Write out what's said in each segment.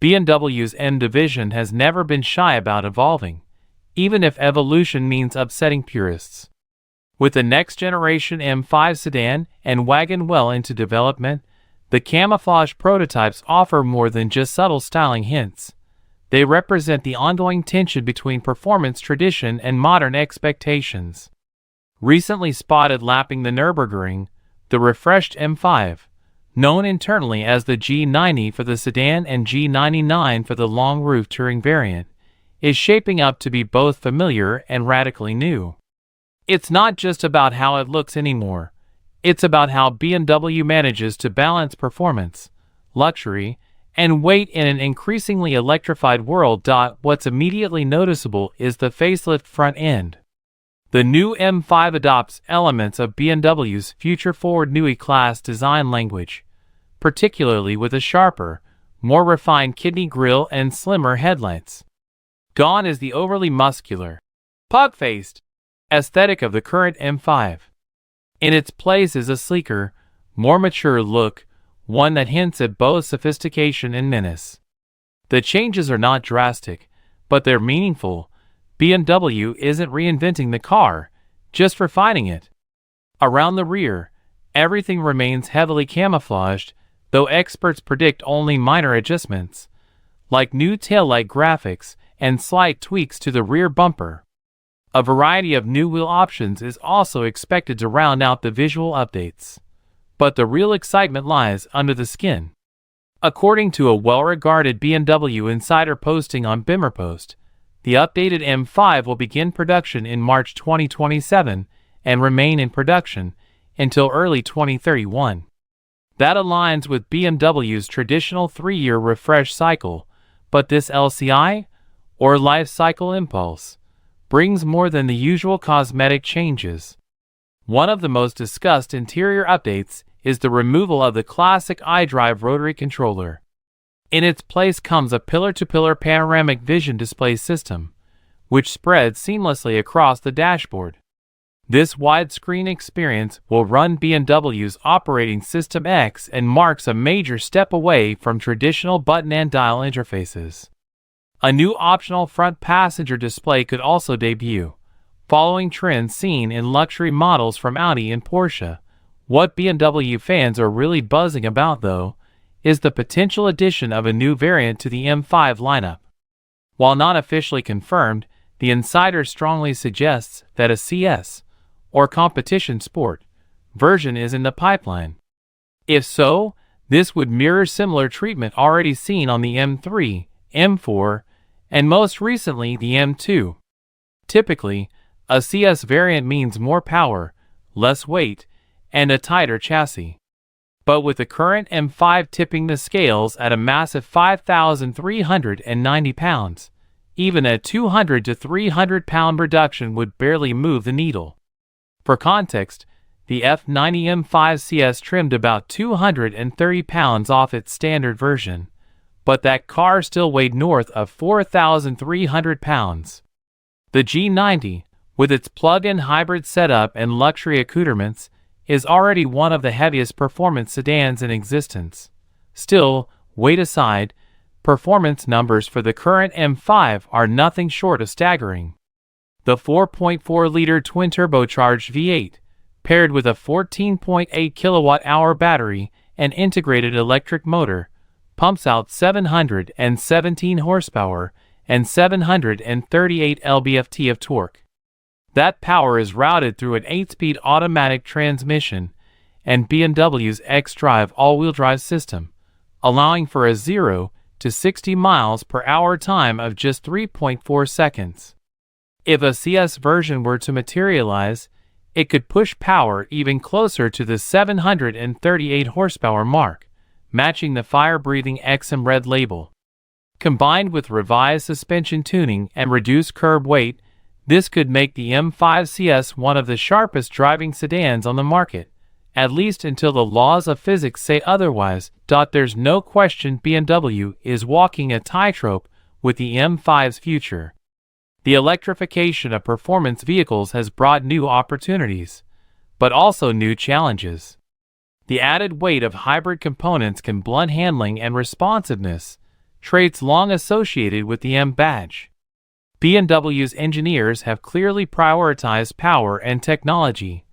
BMW's M division has never been shy about evolving, even if evolution means upsetting purists. With the next-generation M5 sedan and wagon well into development, the camouflage prototypes offer more than just subtle styling hints. They represent the ongoing tension between performance tradition and modern expectations. Recently spotted lapping the Nürburgring, the refreshed M5, known internally as the G90 for the sedan and G99 for the long-roof touring variant, is shaping up to be both familiar and radically new. It's not just about how it looks anymore. It's about how BMW manages to balance performance, luxury, and weight in an increasingly electrified world. What's immediately noticeable is the facelift front end. The new M5 adopts elements of BMW's future-forward Neue Klasse design language, particularly with a sharper, more refined kidney grille and slimmer headlights. Gone is the overly muscular, pug-faced aesthetic of the current M5. In its place is a sleeker, more mature look, one that hints at both sophistication and menace. The changes are not drastic, but they're meaningful. BMW isn't reinventing the car, just refining it. Around the rear, everything remains heavily camouflaged, though experts predict only minor adjustments, like new taillight graphics and slight tweaks to the rear bumper. A variety of new wheel options is also expected to round out the visual updates. But the real excitement lies under the skin. According to a well-regarded BMW insider posting on BimmerPost, the updated M5 will begin production in March 2027 and remain in production until early 2031. That aligns with BMW's traditional 3-year refresh cycle, but this LCI, or life cycle impulse, brings more than the usual cosmetic changes. One of the most discussed interior updates is the removal of the classic iDrive rotary controller. In its place comes a pillar-to-pillar panoramic vision display system, which spreads seamlessly across the dashboard. This widescreen experience will run BMW's operating system X and marks a major step away from traditional button and dial interfaces. A new optional front passenger display could also debut, following trends seen in luxury models from Audi and Porsche. What BMW fans are really buzzing about, though, is the potential addition of a new variant to the M5 lineup. While not officially confirmed, the insider strongly suggests that a CS, or competition sport, version is in the pipeline. If so, this would mirror similar treatment already seen on the M3, M4, and most recently the M2. Typically, a CS variant means more power, less weight, and a tighter chassis. But with the current M5 tipping the scales at a massive 5,390 pounds, even a 200 to 300 pound reduction would barely move the needle. For context, the F90 M5 CS trimmed about 230 pounds off its standard version, but that car still weighed north of 4,300 pounds. The G90, with its plug-in hybrid setup and luxury accoutrements, is already one of the heaviest performance sedans in existence. Still, weight aside, performance numbers for the current M5 are nothing short of staggering. The 4.4-liter twin-turbocharged V8, paired with a 14.8 kilowatt-hour battery and integrated electric motor, pumps out 717 horsepower and 738 lb-ft of torque. That power is routed through an 8-speed automatic transmission and BMW's xDrive all-wheel drive system, allowing for a 0 to 60 miles per hour time of just 3.4 seconds. If a CS version were to materialize, it could push power even closer to the 738 horsepower mark, matching the fire-breathing XM Red label. Combined with revised suspension tuning and reduced curb weight, this could make the M5 CS one of the sharpest driving sedans on the market, at least until the laws of physics say otherwise. There's no question BMW is walking a tightrope with the M5's future. The electrification of performance vehicles has brought new opportunities, but also new challenges. The added weight of hybrid components can blunt handling and responsiveness, traits long associated with the M badge. BMW's engineers have clearly prioritized power and technology,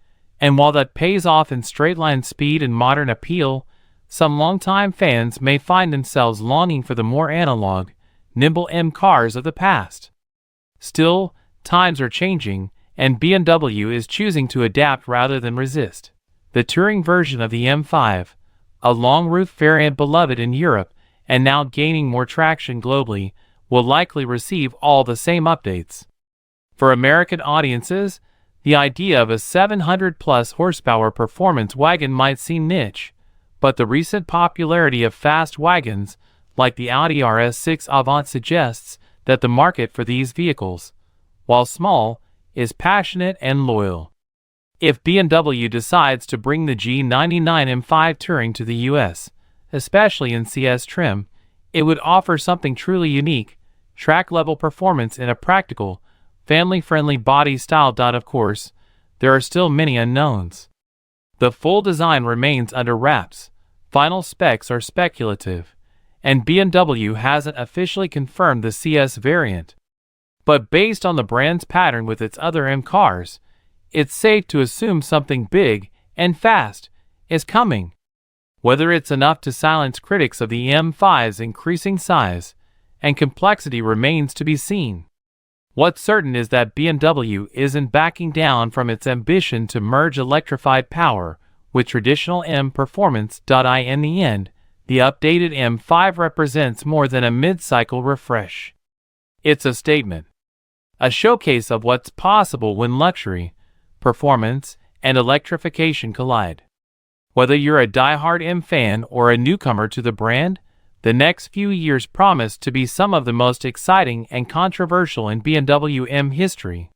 and while that pays off in straight-line speed and modern appeal, some longtime fans may find themselves longing for the more analog, nimble M cars of the past. Still, times are changing, and BMW is choosing to adapt rather than resist. The touring version of the M5, a long-roof variant beloved in Europe and now gaining more traction globally, will likely receive all the same updates. For American audiences, the idea of a 700-plus horsepower performance wagon might seem niche, but the recent popularity of fast wagons, like the Audi RS6 Avant, suggests that the market for these vehicles, while small, is passionate and loyal. If BMW decides to bring the G99 M5 Touring to the US, especially in CS trim, it would offer something truly unique, track-level performance in a practical, family-friendly body style. Of course, there are still many unknowns. The full design remains under wraps, final specs are speculative, and BMW hasn't officially confirmed the CS variant. But based on the brand's pattern with its other M cars, it's safe to assume something big and fast is coming. Whether it's enough to silence critics of the M5's increasing size and complexity remains to be seen. What's certain is that BMW isn't backing down from its ambition to merge electrified power with traditional M performance. In the end, the updated M5 represents more than a mid-cycle refresh. It's a statement, a showcase of what's possible when luxury, performance, and electrification collide. Whether you're a die-hard M fan or a newcomer to the brand, the next few years promise to be some of the most exciting and controversial in BMW M history.